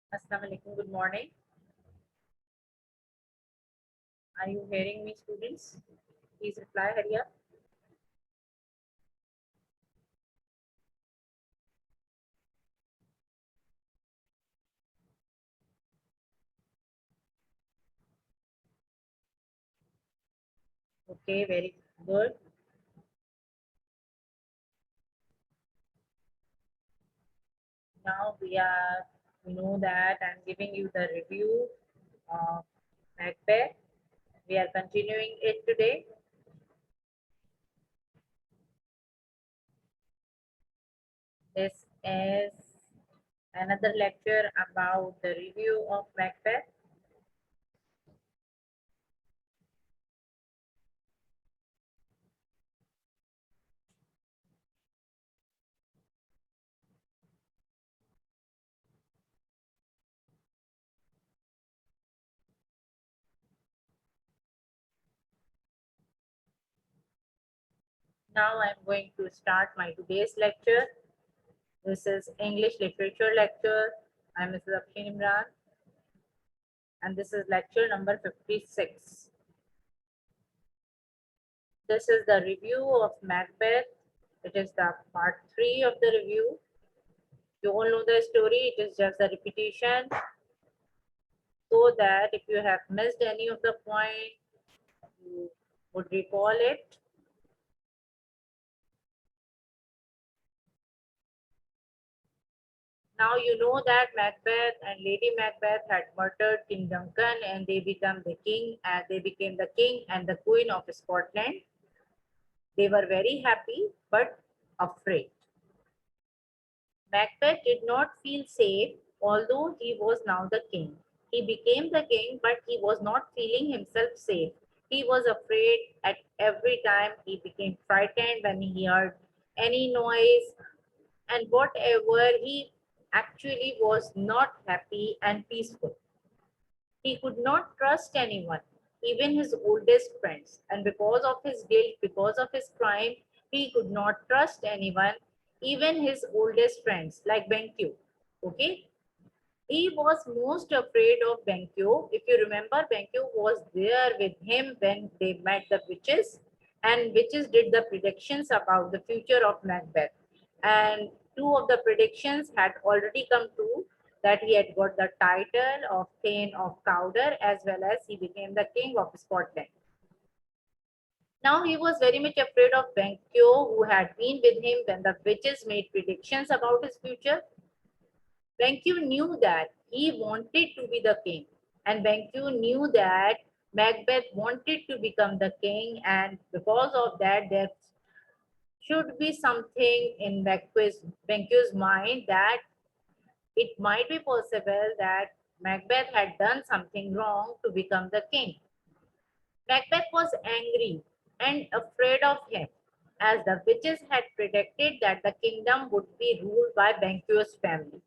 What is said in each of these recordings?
Assalamu alaikum. Good morning. Are you hearing me, students? Please reply, hurry up. Okay, very good. Now we know that I'm giving you the review of Macbeth. We are continuing it today. This is another lecture about the review of Macbeth. Now I'm going to start my today's lecture. This is English literature lecture. I'm Mrs. Afshin Imran, and this is lecture number 56. This is the review of Macbeth. It is the part 3 of the review. You all know the story, it is just a repetition so that if you have missed any of the point, you would recall it. Now you know that Macbeth and Lady Macbeth had murdered King Duncan and they became the king and they became the king and the queen of Scotland. They were very happy but afraid. Macbeth did not feel safe, although he was now the king. He became the king, but he was not feeling himself safe. He was afraid at every time. He became frightened when he heard any noise, and whatever, he actually was not happy and peaceful. He could not trust anyone, even his oldest friends. And because of his guilt, because of his crime, he could not trust anyone, even his oldest friends, like Benkyu. Okay? He was most afraid of Benkyu. If you remember, Benkyu was there with him when they met the witches, and witches did the predictions about the future of Macbeth. And two of the predictions had already come true, that he had got the title of Thane of Cawdor as well as he became the king of Scotland. Now he was very much afraid of Benkyo, who had been with him when the witches made predictions about his future. Benkyu knew that he wanted to be the king, and Benkyu knew that Macbeth wanted to become the king, and because of that, there should be something in Benkyu's mind that it might be possible that Macbeth had done something wrong to become the king. Macbeth was angry and afraid of him, as the witches had predicted that the kingdom would be ruled by Benkyu's family.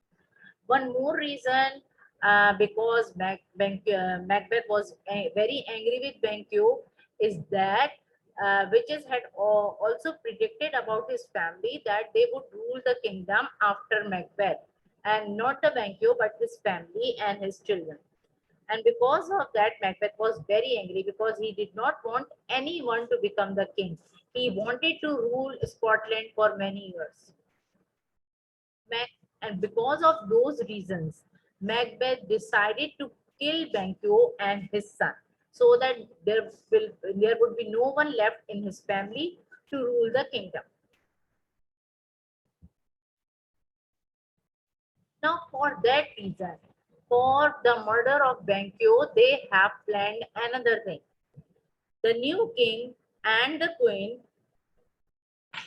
One more reason, because Macbeth was very angry with Benkyo, is that witches had also predicted about his family that they would rule the kingdom after Macbeth, and not the Benkyo, but his family and his children. And because of that, Macbeth was very angry because he did not want anyone to become the king. He wanted to rule Scotland for many years. And because of those reasons, Macbeth decided to kill Banquo and his son, so that there would be no one left in his family to rule the kingdom. Now, for that reason, for the murder of Banquo, they have planned another thing. The new king and the queen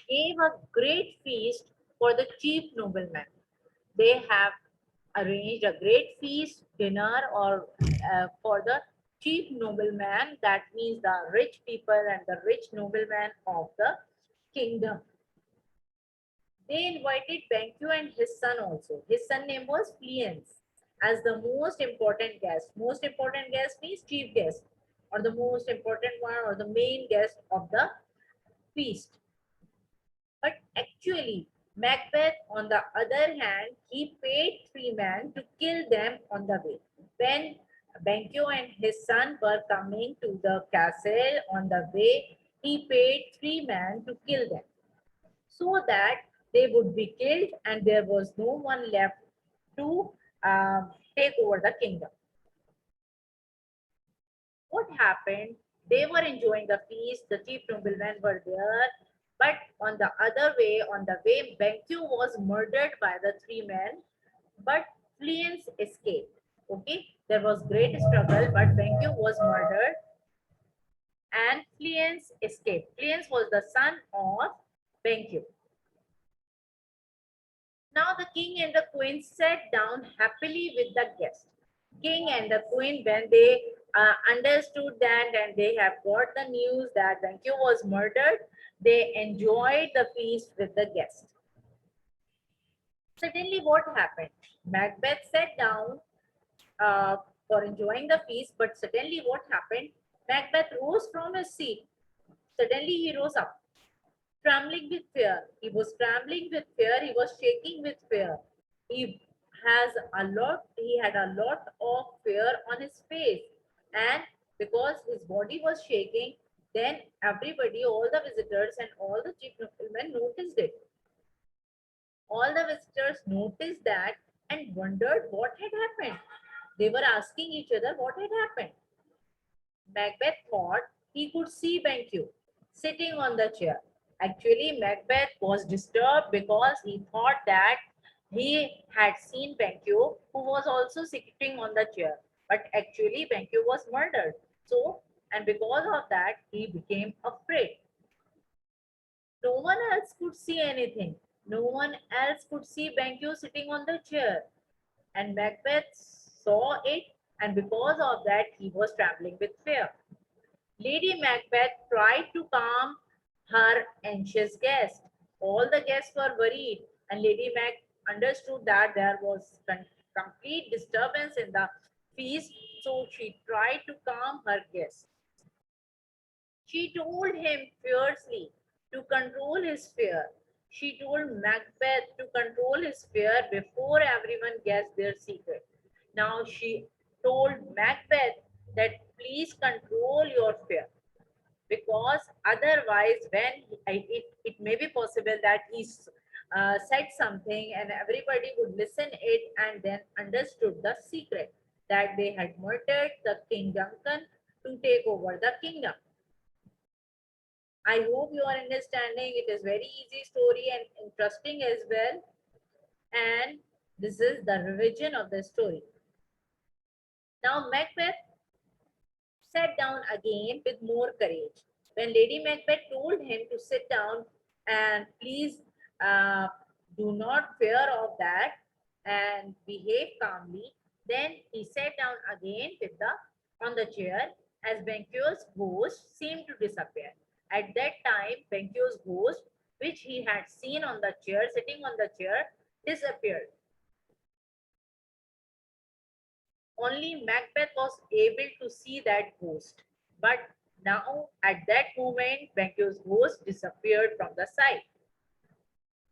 gave a great feast for the chief nobleman. They have arranged a great feast, dinner, or for the chief nobleman, that means the rich people and the rich nobleman of the kingdom. They invited Banquo and his son also. His son name was Fleance as the most important guest. Most important guest means chief guest, or the most important one, or the main guest of the feast. But actually, Macbeth, on the other hand, he paid 3 men to kill them on the way. When Banquo and his son were coming to the castle on the way, he paid 3 men to kill them so that they would be killed and there was no one left to take over the kingdom. What happened? They were enjoying the feast, the chief noblemen were there, but on the way, Banquo was murdered by the 3 men, but Fleance escaped. Okay, there was great struggle, but Banquo was murdered and Fleance escaped. Fleance was the son of Banquo. Now the king and the queen sat down happily with the guest. King and the queen, when they understood that and they have got the news that Banquo was murdered, they enjoyed the feast with the guest. Suddenly, what happened? Macbeth sat down uh, for enjoying the feast, but suddenly, what happened? Macbeth rose from his seat. Suddenly, he rose up, trembling with fear. He was trembling with fear. He was shaking with fear. He he had a lot of fear on his face. And because his body was shaking, then everybody, all the visitors and all the chief noblemen noticed it. All the visitors noticed that and wondered what had happened. They were asking each other what had happened. Macbeth thought he could see Banquo sitting on the chair. Actually, Macbeth was disturbed because he thought that he had seen Banquo, who was also sitting on the chair. But actually, Banquo was murdered. So, and because of that, he became afraid. No one else could see anything. No one else could see Banquo sitting on the chair. And Macbeth saw it, and because of that, he was trembling with fear. Lady Macbeth tried to calm her anxious guest. All the guests were worried, and Lady Mac understood that there was complete disturbance in the feast, so she tried to calm her guest. She told him fiercely to control his fear. She told Macbeth to control his fear before everyone guessed their secret. Now she told Macbeth that please control your fear because otherwise it may be possible that he said something and everybody would listen it and then understood the secret that they had murdered the King Duncan to take over the kingdom. I hope you are understanding. It is very easy story and interesting as well. And this is the revision of the story. Now Macbeth sat down again with more courage. When Lady Macbeth told him to sit down and please uh, do not fear of that and behave calmly, then he sat down again with the on the chair as Banquo's ghost seemed to disappear. At that time, Banquo's ghost, which he had seen on the chair, sitting on the chair, disappeared. Only Macbeth was able to see that ghost. But now, at that moment, Banquo's ghost disappeared from the sight.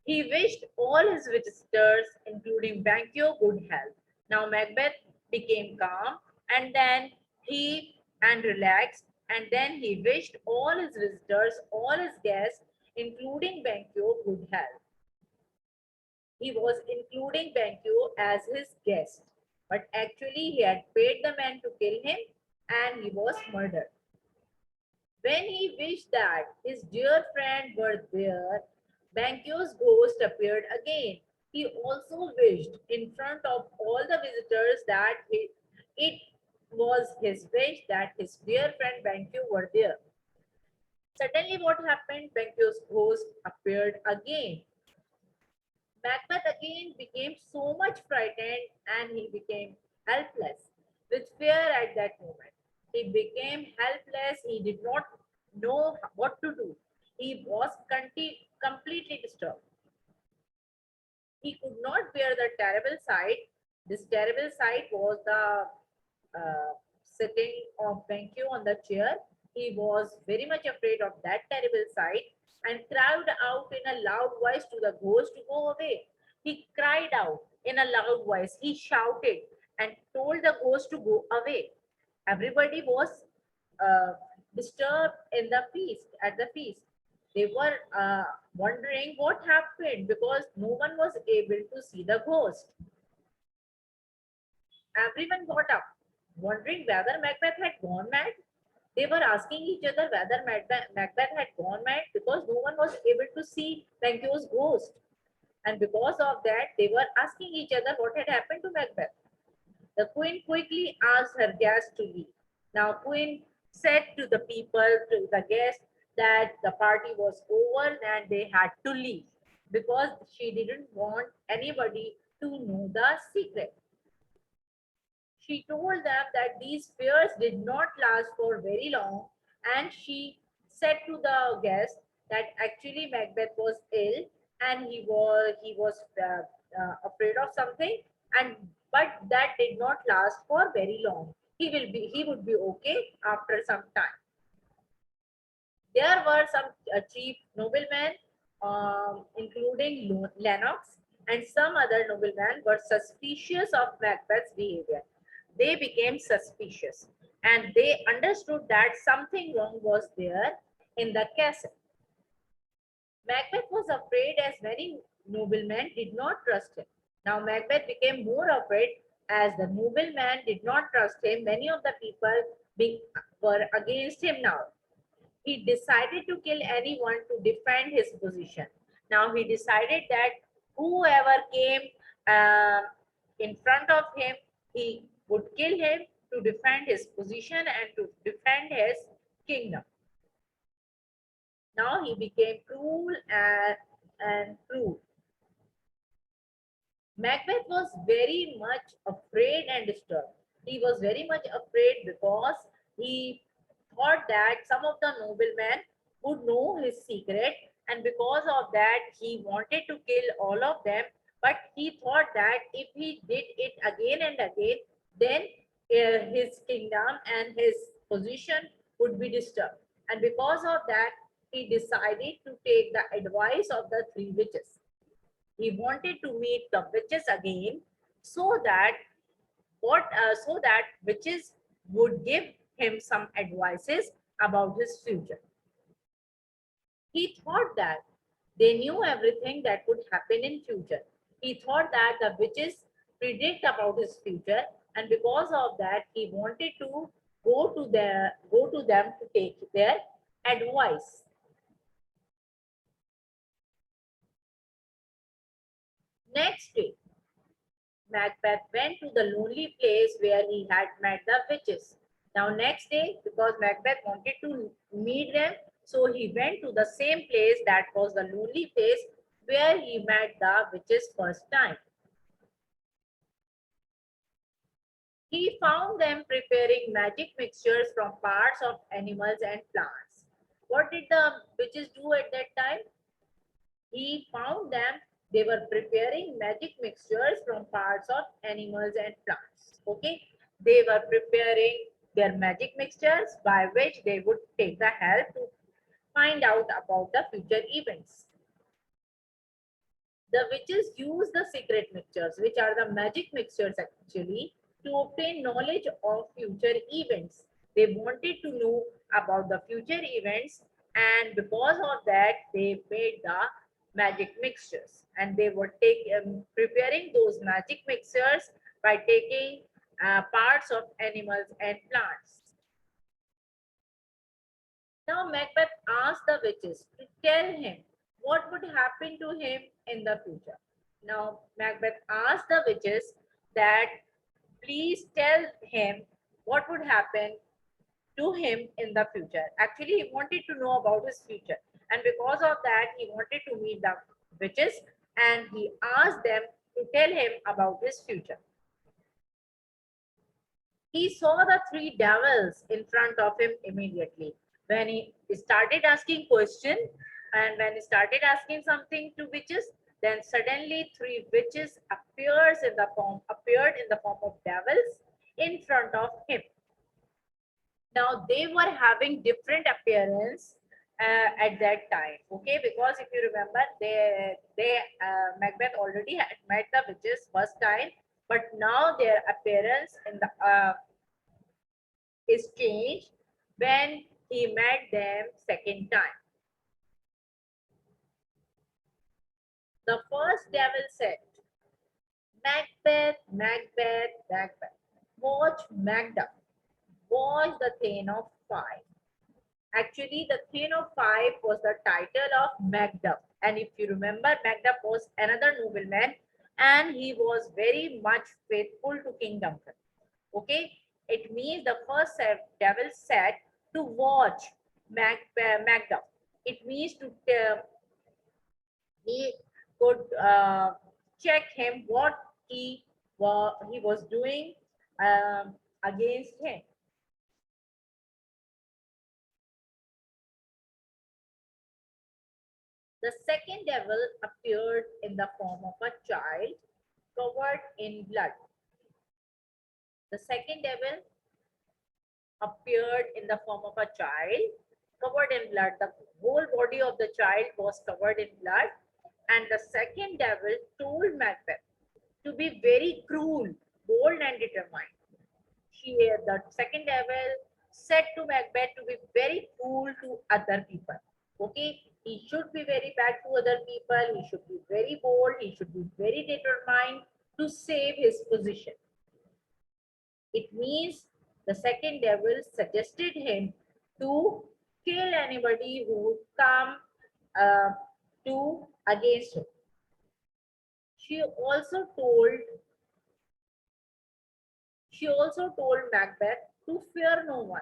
He wished all his visitors, including Banquo, good health. Now Macbeth became calm and then he and relaxed, and then he wished all his visitors, all his guests, including Banquo, good health. He was including Banquo as his guest, but actually he had paid the man to kill him and he was murdered. When he wished that his dear friend were there, Banquo's ghost appeared again. He also wished in front of all the visitors that it was his wish that his dear friend Banquo were there. Suddenly what happened? Banquo's ghost appeared again. Macbeth again became so much frightened and he became helpless with fear at that moment. He became helpless. He did not know what to do. He was completely disturbed. He could not bear the terrible sight. This terrible sight was the sitting of Banquo on the chair. He was very much afraid of that terrible sight. and cried out in a loud voice to the ghost to go away. He cried out in a loud voice. He shouted and told the ghost to go away. Everybody was disturbed in the feast, at the feast. They were wondering what happened because no one was able to see the ghost. Everyone got up, wondering whether Macbeth had gone mad. They were asking each other whether Macbeth had gone mad because no one was able to see Banquo's ghost. And because of that, they were asking each other what had happened to Macbeth. The queen quickly asked her guests to leave. Now, queen said to the people, to the guests, that the party was over and they had to leave because she didn't want anybody to know the secret. She told them that these fears did not last for very long, and she said to the guests that actually Macbeth was ill and he was afraid of something, and but that did not last for very long. He would be okay after some time. There were some chief noblemen, including Lennox, and some other noblemen were suspicious of Macbeth's behavior. They became suspicious and they understood that something wrong was there in the castle. Macbeth was afraid as many noblemen did not trust him. Now Macbeth became more afraid as the nobleman did not trust him. Many of the people were against him now. He decided to kill anyone to defend his position. Now he decided that whoever came uh, in front of him, he would kill him to defend his position and to defend his kingdom. Now he became cruel and cruel. Macbeth was very much afraid and disturbed. He was very much afraid because he thought that some of the noblemen would know his secret, and because of that, he wanted to kill all of them. But he thought that if he did it again and again, then his kingdom and his position would be disturbed. And because of that, he decided to take the advice of the three witches. He wanted to meet the witches again so that witches would give him some advices about his future. He thought that they knew everything that would happen in future. He thought that the witches predict about his future, and because of that, he wanted to go to them to take their advice. Next day, Macbeth went to the lonely place where he had met the witches. Now, next day, because Macbeth wanted to meet them, so he went to the same place that was the lonely place where he met the witches first time. He found them preparing magic mixtures from parts of animals and plants. What did the witches do at that time? He found them, they were preparing magic mixtures from parts of animals and plants. Okay, they were preparing their magic mixtures by which they would take the help to find out about the future events. The witches use the secret mixtures, which are the magic mixtures actually, to obtain knowledge of future events. They wanted to know about the future events, and because of that, they made the magic mixtures. And they were preparing those magic mixtures by taking parts of animals and plants. Now Macbeth asked the witches to tell him what would happen to him in the future. Now Macbeth asked the witches that please tell him what would happen to him in the future. Actually, he wanted to know about his future. And because of that, he wanted to meet the witches and he asked them to tell him about his future. He saw the three devils in front of him immediately. When he started asking questions and when he started asking something to witches, then suddenly three witches appeared in the form of devils in front of him. Now they were having different appearance at that time. Okay, because if you remember, they Macbeth already had met the witches first time, but now their appearance in the is changed when he met them second time. The first devil said, Macbeth, Macbeth, Macbeth, watch Macduff, watch the Thane of Five. Actually, the Thane of Five was the title of Macduff. And if you remember, Macduff was another nobleman and he was very much faithful to King Duncan. Okay, it means the first devil said to watch Macduff. It means to he could check him what he was doing against him. The second devil appeared in the form of a child covered in blood. The second devil appeared in the form of a child covered in blood. The whole body of the child was covered in blood. And the second devil told Macbeth to be very cruel, bold, and determined. The second devil said to Macbeth to be very cruel to other people. Okay, he should be very bad to other people. He should be very bold. He should be very determined to save his position. It means the second devil suggested him to kill anybody who would come uh, to against him. She also told Macbeth to fear no one.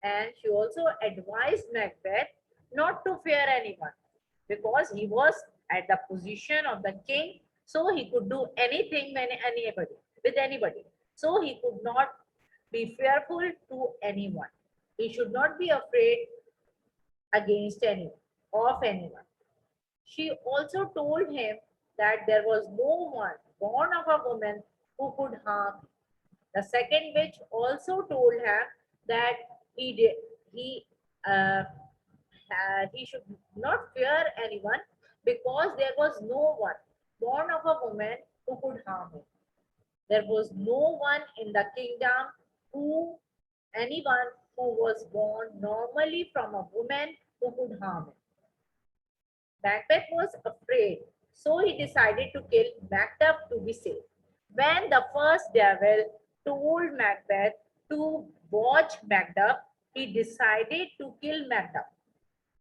And she also advised Macbeth not to fear anyone because he was at the position of the king, so he could do anything with anybody. So he could not be fearful to anyone. He should not be afraid against anyone, of anyone. She also told him that there was no one born of a woman who could harm him. The second witch also told her that he did, uh, he should not fear anyone because there was no one born of a woman who could harm him. There was no one in the kingdom anyone who was born normally from a woman who could harm him. Macbeth was afraid, so he decided to kill Macduff to be safe. When the first devil told Macbeth to watch Macduff, he decided to kill Macduff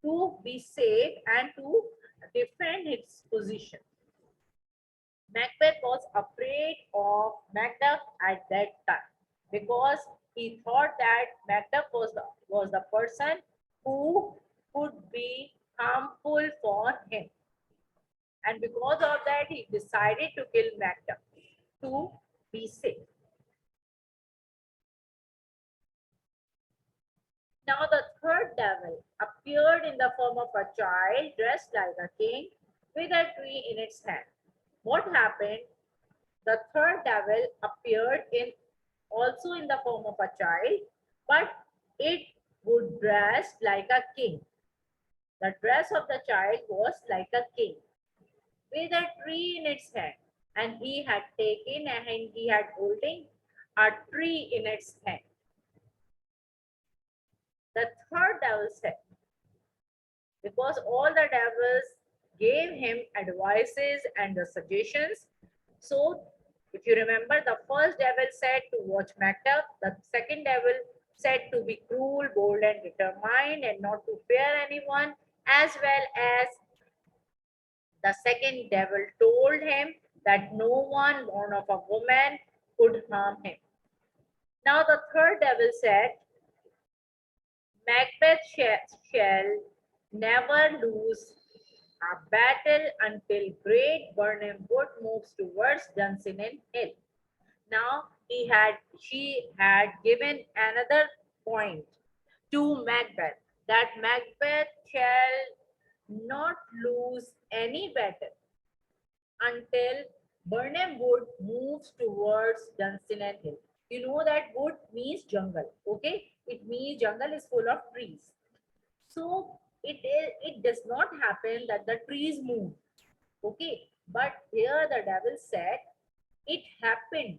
to be safe and to defend his position. Macbeth was afraid of Macduff at that time because he thought that Macduff was the person who could be harmful for him. And because of that, he decided to kill Macduff to be safe. Now the third devil appeared in the form of a child dressed like a king with a tree in its hand. What happened? The third devil appeared also in the form of a child, but it would dress like a king. The dress of the child was like a king with a tree in its hand, and he had holding a tree in its hand. The third devil said, because all the devils gave him advices and the suggestions. So if you remember, the first devil said to watch Macduff, the second devil said to be cruel, bold, and determined and not to fear anyone, as well as the second devil told him that no one born of a woman could harm him. Now the third devil said, Macbeth shall never lose a battle until great Birnam Wood moves towards Dunsinane Hill. Now she had given another point to Macbeth that Macbeth shall not lose any battle until Birnam Wood moves towards Dunsinane Hill. You know that wood means jungle, okay? It means jungle is full of trees. So it does not happen that the trees move. Okay, but here the devil said it happened.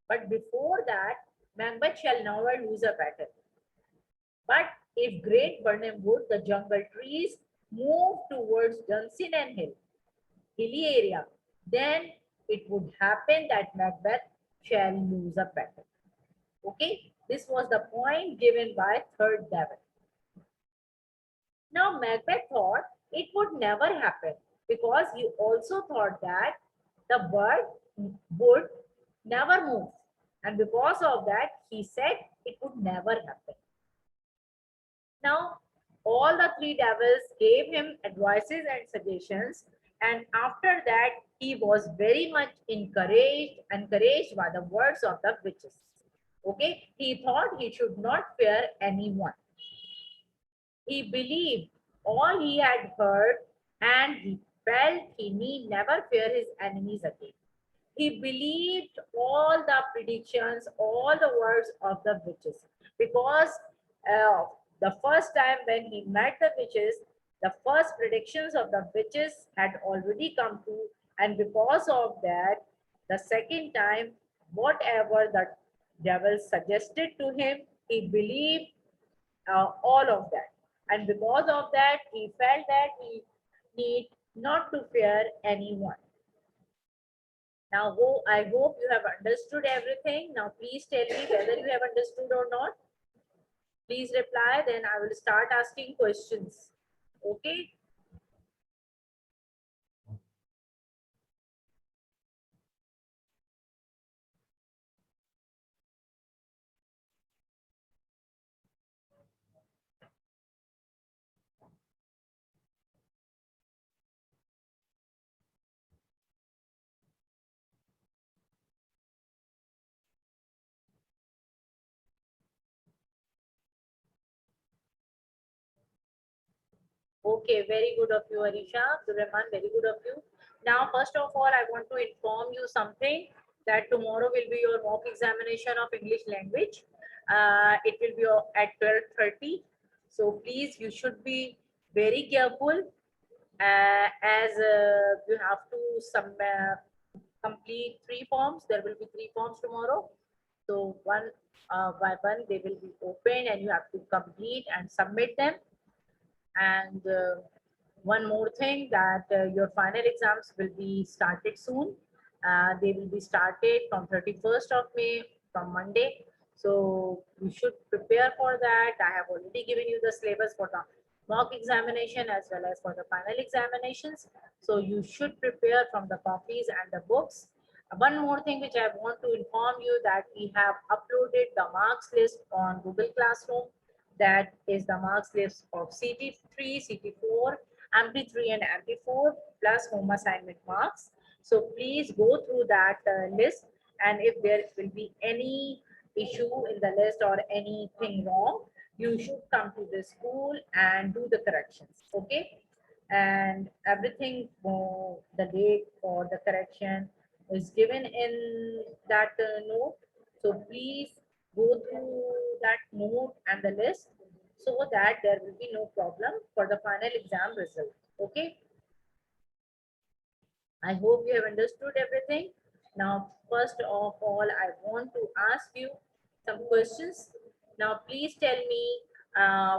But before that, Macbeth shall never lose a battle. But if great Burnham Wood, the jungle trees, move towards Dunsinane Hill, hilly area, then it would happen that Macbeth shall lose a battle. Okay, this was the point given by third devil. Now Macbeth thought it would never happen because he also thought that the bird would never move. And because of that, he said it would never happen. Now, all the three devils gave him advices and suggestions, and after that, he was very much encouraged by the words of the witches. Okay, he thought he should not fear anyone. He believed all he had heard, and he felt he need never fear his enemies again. He believed all the predictions, all the words of the witches, because uh, the first time when he met the witches, the first predictions of the witches had already come true, and because of that, the second time, whatever the devil suggested to him, he believed all of that, and because of that, he felt that he need not to fear anyone. Now, I hope you have understood everything. Now, please tell me whether you have understood or not. Please reply, then I will start asking questions. Okay? Okay, very good of you, Arisha. Abdurrahman, very good of you. Now, first of all, I want to inform you something that tomorrow will be your mock examination of English language. It will be at 12:30. So please, you should be very careful as you have to complete three forms. There will be three forms tomorrow. So one by one they will be open and you have to complete and submit them. And one more thing that your final exams will be started soon. They will be started from 31st of May, from Monday. So you should prepare for that. I have already given you the syllabus for the mock examination as well as for the final examinations. So you should prepare from the copies and the books. One more thing which I want to inform you that we have uploaded the marks list on Google Classroom. That is the marks list of CT3, CT4, MP3 and MP4 plus home assignment marks. So please go through that list, and if there will be any issue in the list or anything wrong, you should come to the school and do the corrections. Okay, and everything for the date for the correction is given in that note. So please go through that note and the list so that there will be no problem for the final exam result. Okay, I hope you have understood everything. Now, first of all, I want to ask you some questions. Now, please tell me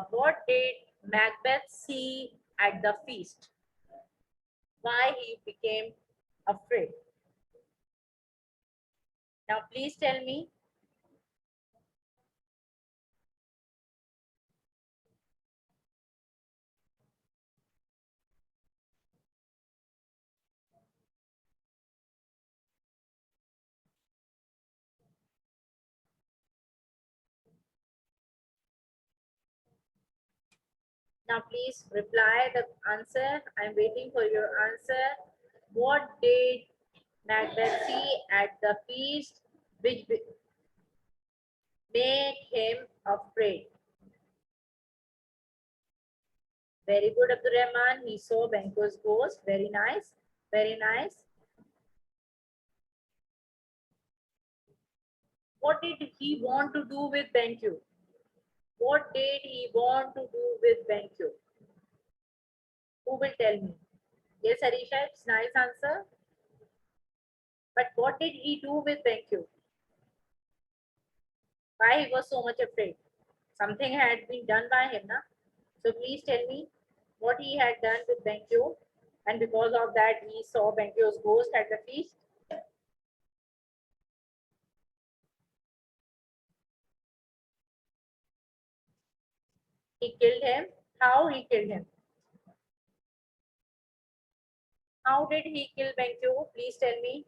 what did Macbeth see at the feast? Why he became afraid? Now, please tell me. Now, please reply the answer. I'm waiting for your answer. What did Macbeth see at the feast which made him afraid? Very good, Abdul Rahman. He saw Banquo's ghost. Very nice. Very nice. What did he want to do with Banquo? What did he want to do with Banquo? Who will tell me? Yes, Arisha, it's nice answer. But what did he do with Banquo? Why he was so much afraid? Something had been done by him, na? So please tell me what he had done with Banquo, and because of that he saw Banquo's ghost at the feast. He killed him. How he killed him? How did he kill Banquo? Please tell me.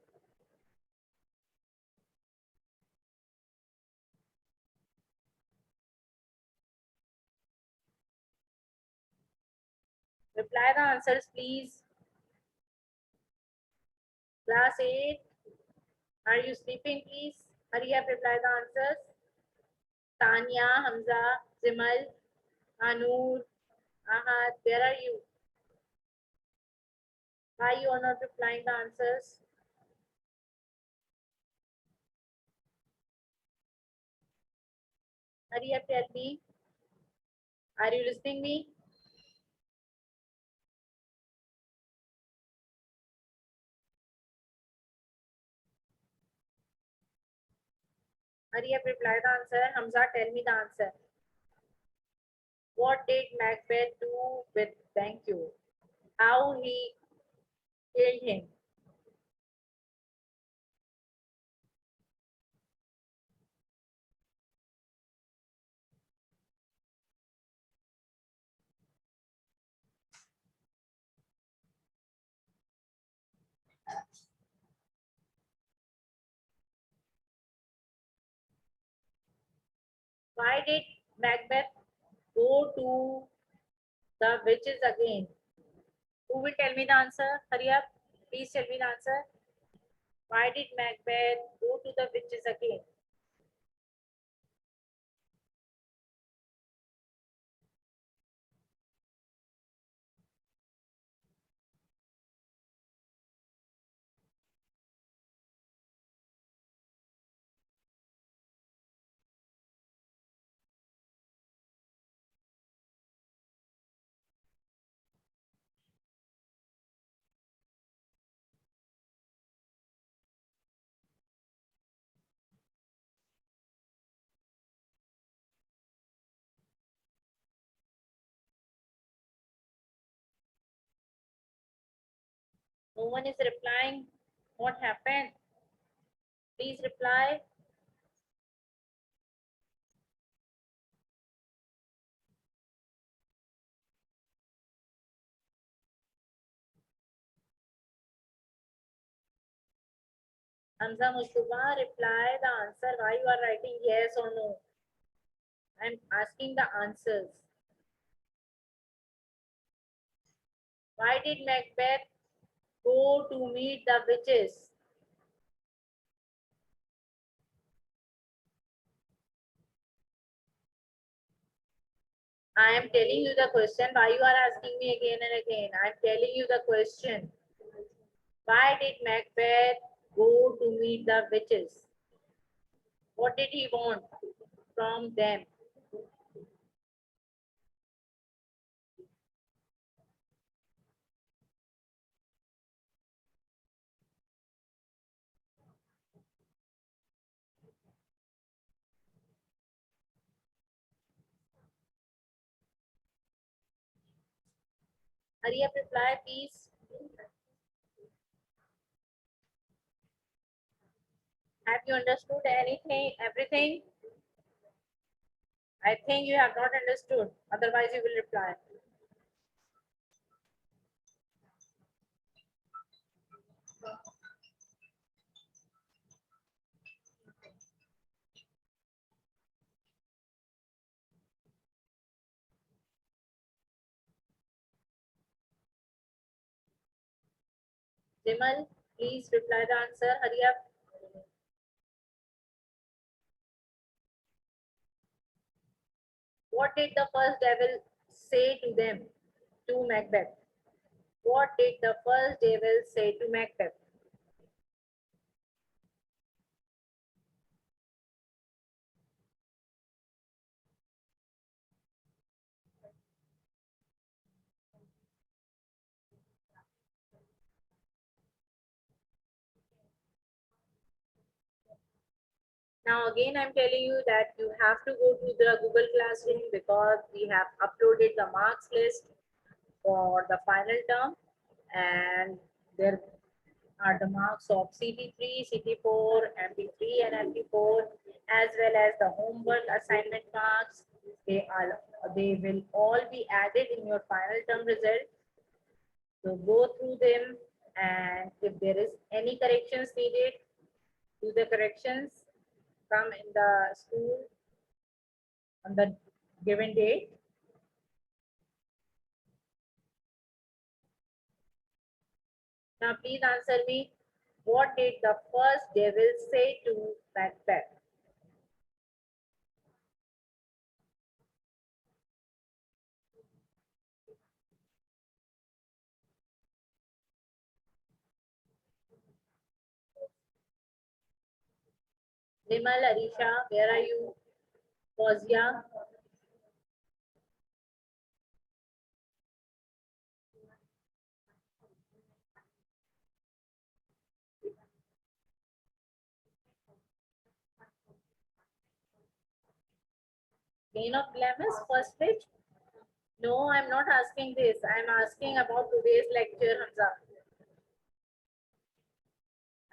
Reply the answers, please. Class 8, are you sleeping, please? Hurry up, reply the answers. Tanya, Hamza, Zimal, Anur, Ahad, where are you? Why you are not replying the answers? Hurry up, tell me. Are you listening me? Hurry up, reply the answer. Hamza, tell me the answer. What did Macbeth do with Banquo? How he killed him? Why did Macbeth go to the witches again? Who will tell me the answer? Hurry up. Please tell me the answer. Why did Macbeth go to the witches again? No one is replying. What happened? Please reply. Hamza Mustafa, reply the answer. Why you are writing yes or no? I'm asking the answers. Why did Macbeth go to meet the witches? I am telling you the question. Why you are asking me again and again? I am telling you the question. Why did Macbeth go to meet the witches? What did he want from them? Hurry up, reply, please. Have you understood anything, everything? I think you have not understood. Otherwise, you will reply. Jimal, please reply the answer. Hurry up. What did the first devil say to them, to Macbeth? What did the first devil say to Macbeth? Now again, I'm telling you that you have to go to the Google Classroom because we have uploaded the marks list for the final term, and there are the marks of CT3, CT4, MP3 and MP4, as well as the homework assignment marks. They will all be added in your final term result. So go through them, and if there is any corrections needed, do the corrections, come in the school on the given date. Now please answer me. What did the first devil say to Macbeth? Limal, Arisha, where are you? Fozia, Queen of Glamis, first page? No, I'm not asking this. I'm asking about today's lecture, Hamza.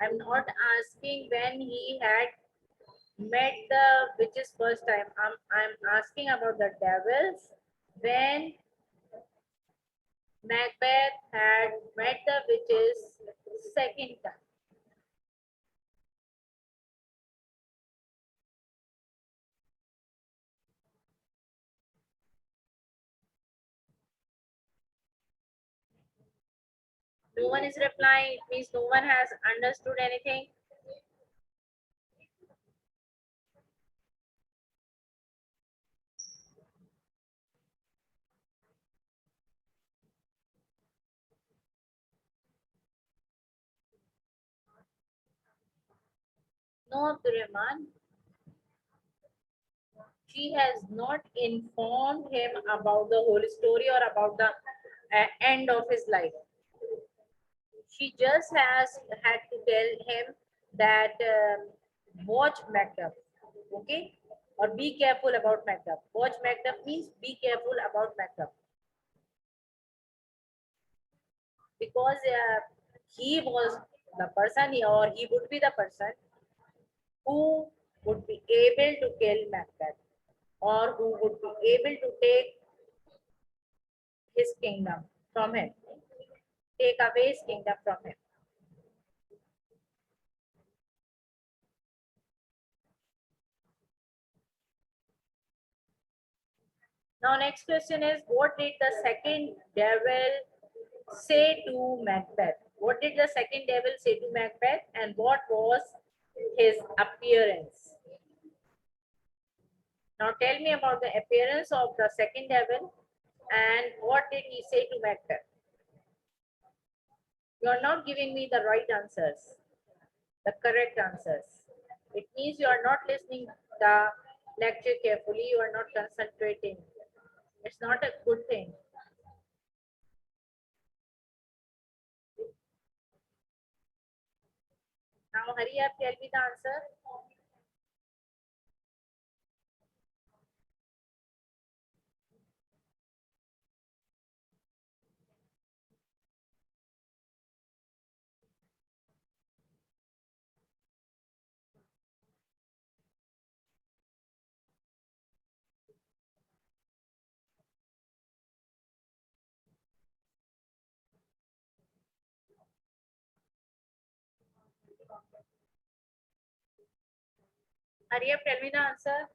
I'm not asking when he had met the witches first time. I'm asking about the devils when Macbeth had met the witches second time. No one is replying. It means no one has understood anything. No, Abdurrahman. She has not informed him about the whole story or about the end of his life. She just has had to tell him that watch Macduff, okay? Or be careful about Macduff. Watch Macduff means be careful about Macduff. Because he was the person, or he would be the person who would be able to kill Macbeth, or who would be able to take his kingdom from him, take away his kingdom from him. Now, next question is, what did the second devil say to Macbeth? What did the second devil say to Macbeth, and what was his appearance? Now, tell me about the appearance of the second devil and what did he say to Macbeth? You are not giving me the right answers, the correct answers. It means you are not listening the lecture carefully. You are not concentrating. It's not a good thing. Now hurry up, tell me the answer. Hurry up, tell me the answer.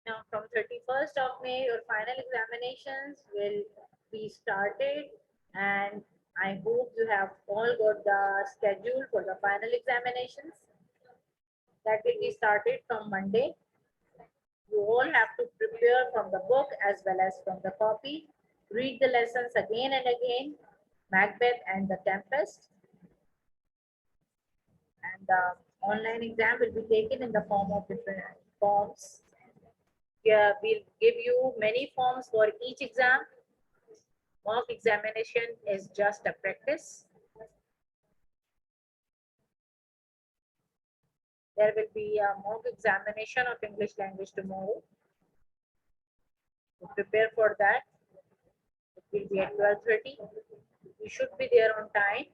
Now from 31st of May, your final examinations will be started, and I hope you have all got the schedule for the final examinations that will be started from Monday. You all have to prepare from the book as well as from the copy. Read the lessons again and again, Macbeth and the Tempest. And Online exam will be taken in the form of different forms. Yeah, we'll give you many forms for each exam. Mock examination is just a practice. There will be a mock examination of English language tomorrow. To prepare for that, it will be at 12:30. You should be there on time.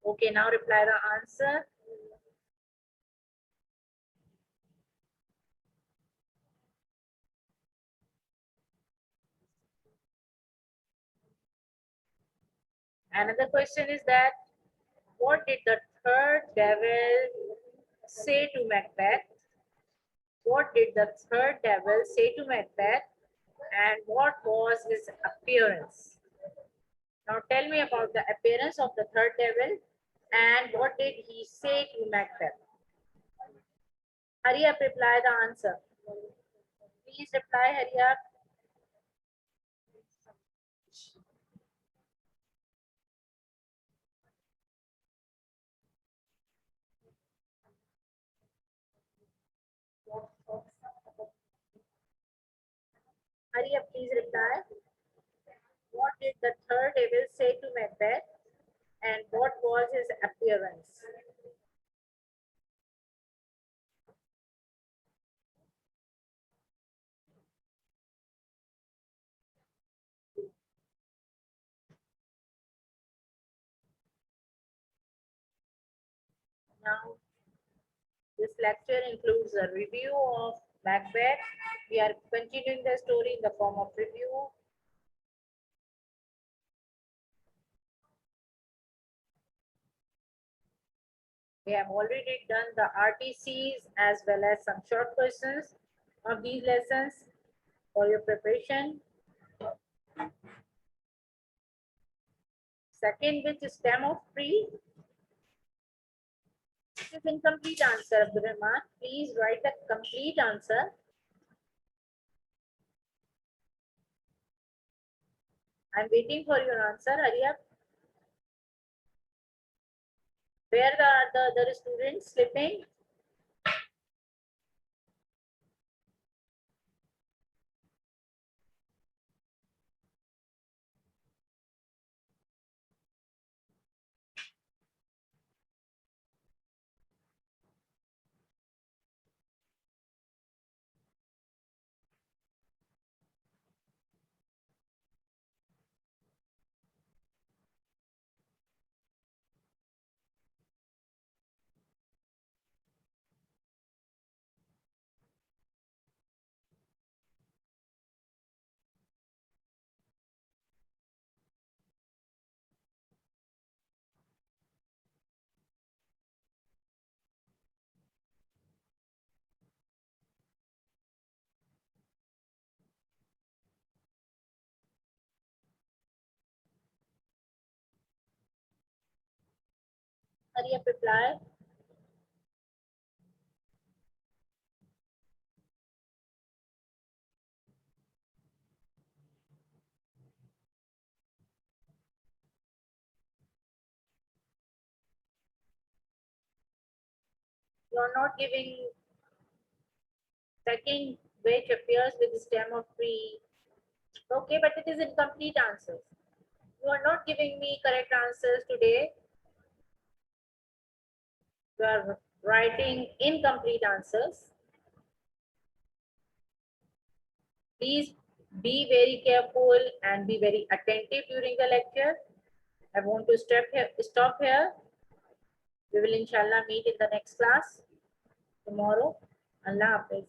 Okay, now reply the answer. Another question is that what did the third devil say to Macbeth? What did the third devil say to Macbeth? And what was his appearance? Now tell me about the appearance of the third devil and what did he say to Macbeth? Hurry up, reply the answer. Please reply, hurry up. Hurry up, please reply. What did the third devil say to Macbeth and what was his appearance? Now, this lecture includes a review of Macbeth. We are continuing the story in the form of review. We have already done the RTCs as well as some short questions of these lessons for your preparation. Second, which stem of tree? This is incomplete answer, Abdul Rahman. Please write the complete answer. I'm waiting for your answer. Hurry up. Where are the other students sleeping? Hurry up, reply. You are not giving second which appears with the stem of tree. Okay, but it is incomplete answers. You are not giving me correct answers today. You are writing incomplete answers. Please be very careful and be very attentive during the lecture. I want to stop here. We will inshallah meet in the next class tomorrow. Allah Hafiz.